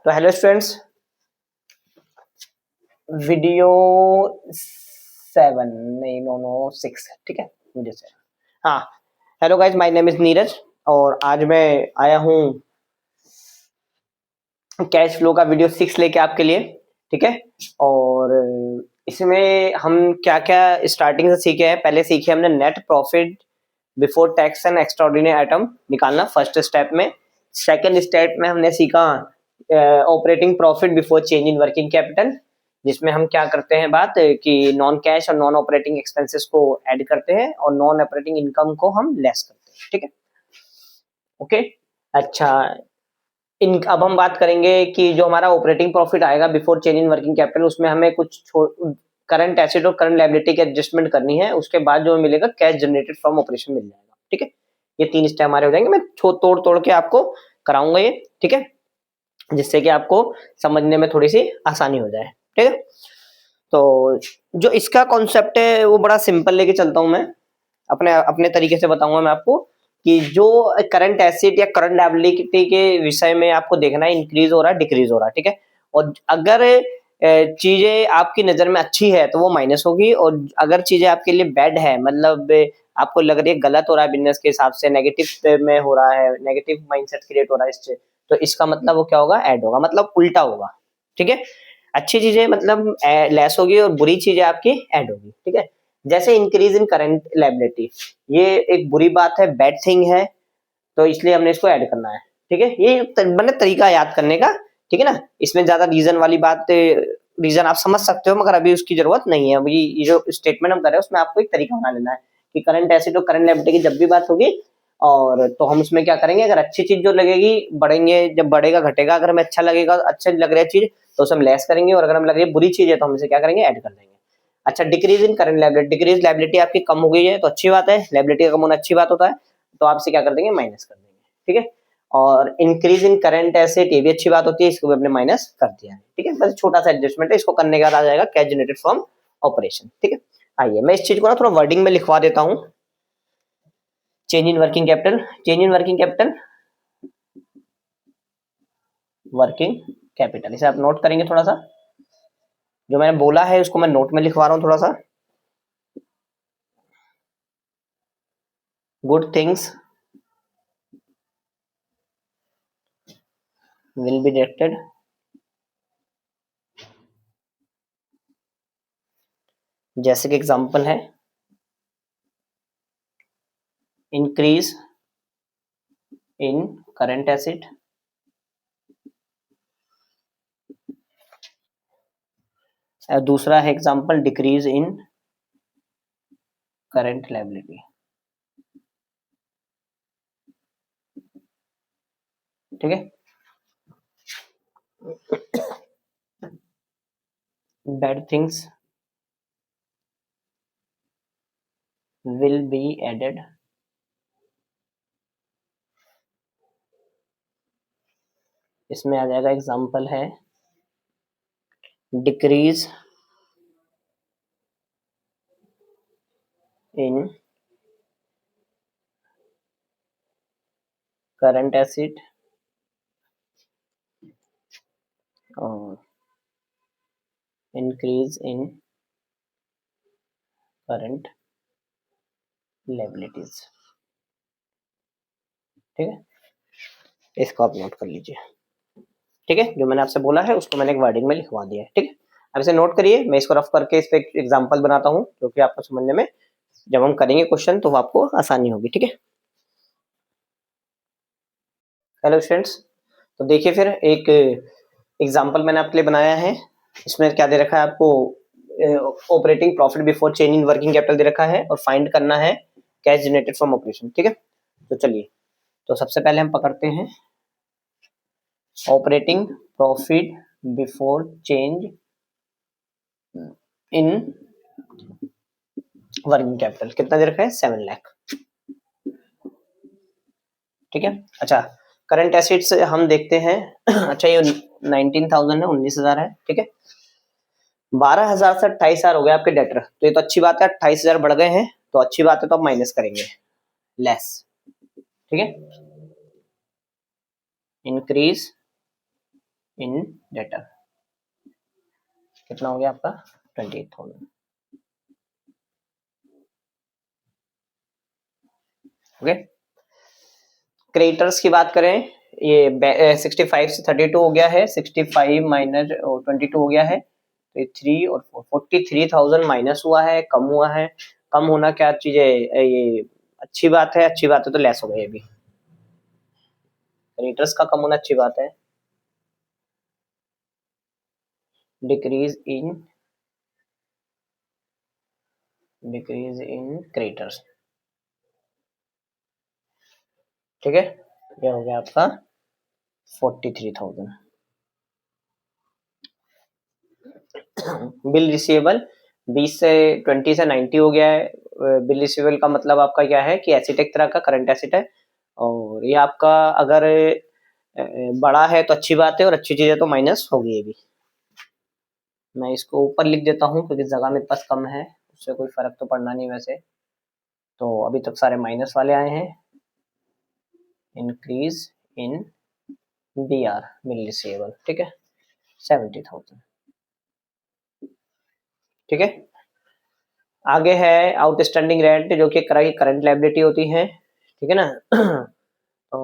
तो hello students, video 7 नहीं, no no 6, ठीक है। वीडियो 7। हाँ, hello guys, my name is Neeraj और आज मैं आया हूँ कैश फ्लो का वीडियो 6 लेके आपके लिए, ठीक है। और इसमें हम क्या क्या स्टार्टिंग से सीखे हैं। पहले सीखे हमने net profit before tax and extraordinary item निकालना फर्स्ट स्टेप में। सेकंड स्टेप में हमने सीखा operating profit before change in working capital, जिसमें हम क्या करते हैं बात कि नॉन कैश और नॉन ऑपरेटिंग एक्सपेंसेस को ऐड करते हैं और नॉन ऑपरेटिंग इनकम को हम लेस करते हैं, ठीक है। ओके, अच्छा। इन अब हम बात करेंगे कि जो हमारा ऑपरेटिंग प्रॉफिट आएगा before change in working capital, उसमें हमें कुछ करंट एसेट और करंट लायबिलिटी की एडजस्टमेंट करनी है। उसके बाद जो मिलेगा कैश जनरेटेड फ्रॉम ऑपरेशन मिल जाएगा, ठीक है। ये 3 स्टेप हमारे हो जाएंगे। मैं तोड़ तोड़ के आपको कराऊंगा ये, ठीक है, जिससे कि आपको समझने में थोड़ी सी आसानी हो जाए, ठीक है। तो जो इसका कॉन्सेप्ट है वो बड़ा सिंपल लेके चलता हूं मैं, अपने अपने तरीके से बताऊंगा मैं आपको कि जो करंट एसेट या करंट लायबिलिटी के विषय में आपको देखना है इंक्रीज हो रहा है डिक्रीज हो रहा है, ठीक है। और अगर चीजें आपकी नजर में अच्छी है तो वो माइनस होगी, और अगर चीजें आपके लिए बैड है, मतलब आपको लग रही है गलत हो रहा है बिजनेस के हिसाब से, नेगेटिव में हो रहा है, नेगेटिव माइंडसेट क्रिएट हो रहा है इससे, तो इसका मतलब वो क्या होगा, ऐड होगा, मतलब उल्टा होगा, ठीक है। अच्छी चीजें मतलब लेस होगी और बुरी चीजें आपकी ऐड होगी, ठीक है। जैसे इंक्रीज इन करंट लायबिलिटी, ये एक बुरी बात है, बैड थिंग है, तो इसलिए हमने इसको ऐड करना है, ठीक है। ये मतलब तरीका याद करने का, ठीक है ना। इसमें ज्यादा रीजन वाली बात, रीजन आप समझ सकते हो मगर अभी उसकी जरूरत नहीं है। अभी ये जो स्टेटमेंट हम कर रहे हैं उसमें आपको एक तरीका बना लेना है कि करंट एसेट और करंट लायबिलिटी की जब भी बात होगी, और तो हम उसमें क्या करेंगे, अगर अच्छी चीज जो लगेगी बढ़ेंगे, जब बढ़ेगा घटेगा, अगर हमें अच्छा लगेगा, अच्छा लग रहा है चीज, तो उसे हम लेस करेंगे, और अगर हमें लग रही है बुरी चीज है तो हम इसे क्या करेंगे, ऐड कर देंगे। अच्छा, decrease in current liability, decrease liability आपकी कम हो गई है तो अच्छी बात है, लायबिलिटी का कम होना अच्छी बात होता है, तो आप इसे क्या कर देंगे, माइनस कर देंगे, ठीक है। और इंक्रीज इन करंट एसेट, ये भी अच्छी बात होती है, इसको भी हमने माइनस कर दिया है, ठीक है। बस छोटा सा एडजस्टमेंट है, इसको करने के बाद आ जाएगा कैश जनरेटेड फ्रॉम ऑपरेशन, ठीक है। आइए मैं इस चीज को ना थोड़ा वर्डिंग में लिखवा देता हूँ। Change in working capital, change in working capital, working capital, इसे आप नोट करेंगे थोड़ा सा। जो मैंने बोला है उसको मैं नोट में लिखवा रहा हूँ थोड़ा सा। Good things will be deducted, जैसे कि एग्जांपल है इंक्रीज इन करंट एसेट, दूसरा है example decrease in current liability, ठीक है। Bad things will be added, इसमें आ जाएगा एग्जांपल है डिक्रीज इन करंट एसेट और इंक्रीज इन करंट लायबिलिटीज, ठीक है। इसको आप नोट कर लीजिए, ठीक है। जो मैंने आपसे बोला है उसको मैंने एक वर्डिंग में लिखवा दिया है, ठीक है। अब इसे नोट करिए, मैं इसको रफ करके इस पे एग्जांपल बनाता हूँ जो कि आपको समझने में, जब हम करेंगे क्वेश्चन तो आपको आसानी होगी, ठीक है। हेलो स्टूडेंट्स, तो देखिए फिर एक एग्जांपल मैंने आपके लिए बनाया है। इसमें क्या दे रखा है आपको, operating profit before change in working capital दे रखा है और फाइंड करना है कैश जनरेटेड फ्रॉम ऑपरेशन, ठीक है। तो चलिए, तो सबसे पहले हम पकड़ते हैं operating profit before change in working capital, कितना दे रखा है, 7 लाख, ठीक है। अच्छा, करंट एसेट्स हम देखते हैं। अच्छा, ये 19,000 है, 19,000 है, ठीक है। 12,000 से 28,000 हो गए आपके डेटर, तो ये तो अच्छी बात है, 28,000 बढ़ गए हैं तो अच्छी बात है, तो आप माइनस करेंगे, लेस, ठीक है। इंक्रीज इन डेटर कितना हो गया आपका 28,000। ओके, क्रेडिटर्स की बात करें, ये 65 से 32 हो गया है, 65 माइनस 22 हो गया है, तो 3 और 43,000 माइनस हुआ है, कम हुआ है। कम होना क्या चीज है, ये अच्छी बात है, अच्छी बात है, तो लेस हो गया ये भी। क्रेडिटर्स का कम होना अच्छी बात है। डिक्रीज इन क्रेडिटर्स, ठीक है, ये हो गया आपका 43,000। बिल रिसीवेबल 20 से 20 से 90 हो गया है। बिल रिसीवेबल का मतलब आपका क्या है कि एसेट एक तरह का करंट एसेट है, और ये आपका अगर बड़ा है तो अच्छी बात है, और अच्छी चीज है तो माइनस होगी ये भी। मैं इसको ऊपर लिख देता हूँ क्योंकि जगह मेरे पास कम है, उससे कोई फर्क तो पड़ना नहीं वैसे। तो अभी तक सारे माइनस वाले आए हैं। Increase in BR bill receivable, ठीक है, 70,000, ठीक है। आगे है आउटस्टैंडिंग रेंट, जो कि करंट लायबिलिटी होती है, ठीक है ना। तो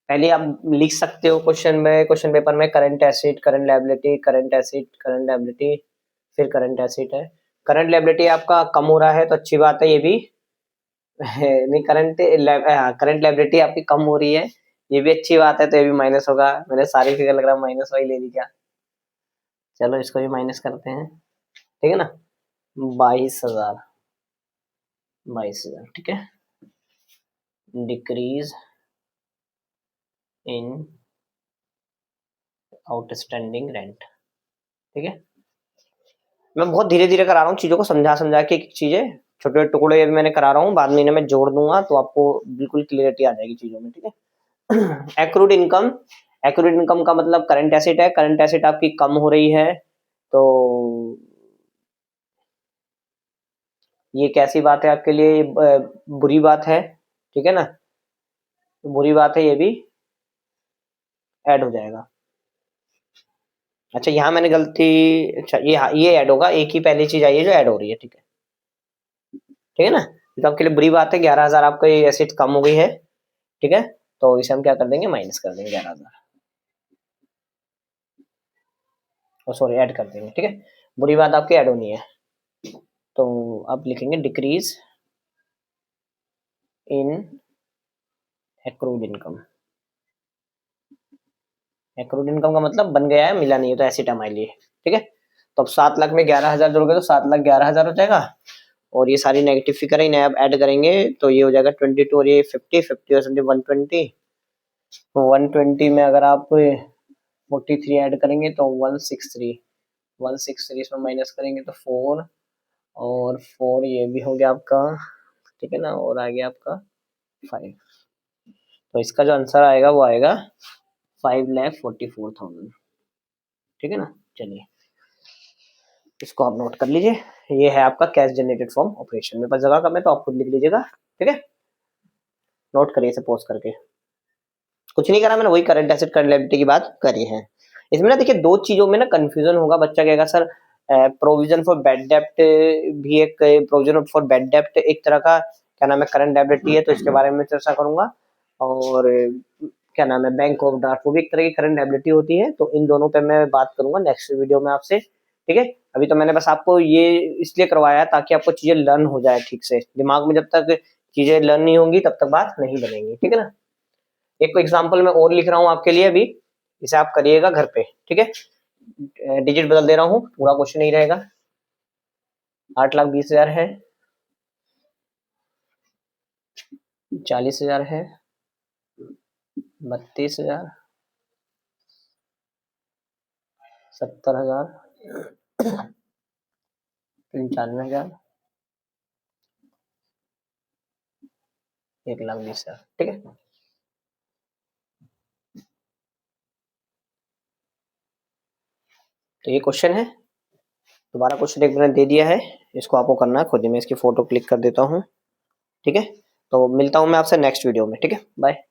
पहले आप लिख सकते हो क्वेश्चन पेपर में current asset, current liability, current asset, current liability, फिर करंट एसेट है। करंट लायबिलिटी आपका कम हो रहा है तो अच्छी बात है ये भी। नहीं, करंट लायबिलिटी आपकी कम हो रही है, ये भी अच्छी बात है, तो ये भी माइनस होगा। मैंने सारी फिगर लग रहा माइनस वाली ले ली क्या। चलो इसको भी माइनस करते हैं, ठीक है ना। 22,000, ठीक है। डिक्रीज इन आउटस्टैंडिंग रेंट, ठीक है। मैं बहुत धीरे धीरे करा रहा हूँ चीजों को, समझा समझा के चीजें, छोटे टुकड़े अभी मैंने करा रहा हूँ, बाद में इन्हें मैं जोड़ दूंगा तो आपको बिल्कुल क्लियरिटी आ जाएगी चीजों में, ठीक है। एक्रूड इनकम, एक्रूड इनकम का मतलब करंट एसेट है, करंट एसेट आपकी कम हो रही है, तो ये कैसी बात है आपके लिए, बुरी बात है, ठीक है ना, तो बुरी बात है, ये भी ऐड हो जाएगा। अच्छा, यहाँ मैंने गलती, अच्छा ये ऐड होगा, एक ही पहली चीज आई है जो ऐड हो रही है, ठीक है, ठीक है ना। तो आपके लिए बुरी बात है, 11,000 आपका ये एसेट कम हो गई है, ठीक है। तो इसे हम क्या कर देंगे, माइनस कर देंगे 11,000, सॉरी ऐड कर देंगे, ठीक है। बुरी बात आपकी ऐड होनी है, तो अब लिखेंगे decrease in accrued income. Accrued income का मतलब बन गया है, मिला नहीं है, तो एसिड हमारे लिए, ठीक है। तो अब 7 लाख में 11,000 जोड़ोगे तो 7,11,000 हो जाएगा, और ये सारी नेगेटिव फिगर ही नया ऐड करेंगे तो ये हो जाएगा 22, और ये 50 और 120, 120 में अगर आप 43 ऐड करेंगे तो 163 इसमें माइनस करेंगे तो 4, और 4 ये भी हो गया आपका, ठीक है ना, और आ गया आपका 5। तो इसका जो आंसर आएगा वो आएगा 5,44,000, ठीक है ना। चलिए इसको आप नोट कर लीजिए, ये है आपका कैश जनरेटेड फ्रॉम ऑपरेशन। मेरे पास जगह कम है तो आप खुद लिख लीजिएगा, ठीक है। नोट करिए इसे पोस्ट करके। कुछ नहीं करा मैंने, वही करंट एसेट करंट लायबिलिटी की बात करी है। इसमें ना देखिए दो चीजों में ना कंफ्यूजन होगा, बच्चा कहेगा सर प्रोविजन फॉर बैड डेप्ट भी एक, प्रोविजन फॉर बैड डेप्ट एक तरह का क्या नाम है करंट लायबिलिटी है, तो इसके बारे में चर्चा करूंगा। और क्या नाम है बैंक ओवरड्राफ्ट, वो भी एक तरह की करंट लायबिलिटी होती है, तो इन दोनों पे मैं बात करूंगा नेक्स्ट वीडियो में आपसे, ठीक है। अभी तो मैंने बस आपको ये इसलिए करवाया ताकि आपको चीजें लर्न हो जाए ठीक से, दिमाग में जब तक चीजें लर्न नहीं होंगी तब तक बात नहीं बनेगी, ठीक है ना। एक एग्जांपल मैं और लिख रहा हूँ आपके लिए अभी, इसे आप करिएगा घर पे, ठीक है। डिजिट बदल दे रहा हूँ, पूरा क्वेश्चन नहीं रहेगा। 8,20,000 है, 40,000 है, 32,000, 70,000, 95,000, 1,20,000, ठीक है। तो ये क्वेश्चन है, दोबारा क्वेश्चन एक मैंने दे दिया है, इसको आपको करना है खुद ही। मैं इसकी फोटो क्लिक कर देता हूँ, ठीक है। तो मिलता हूँ मैं आपसे नेक्स्ट वीडियो में, ठीक है, बाय।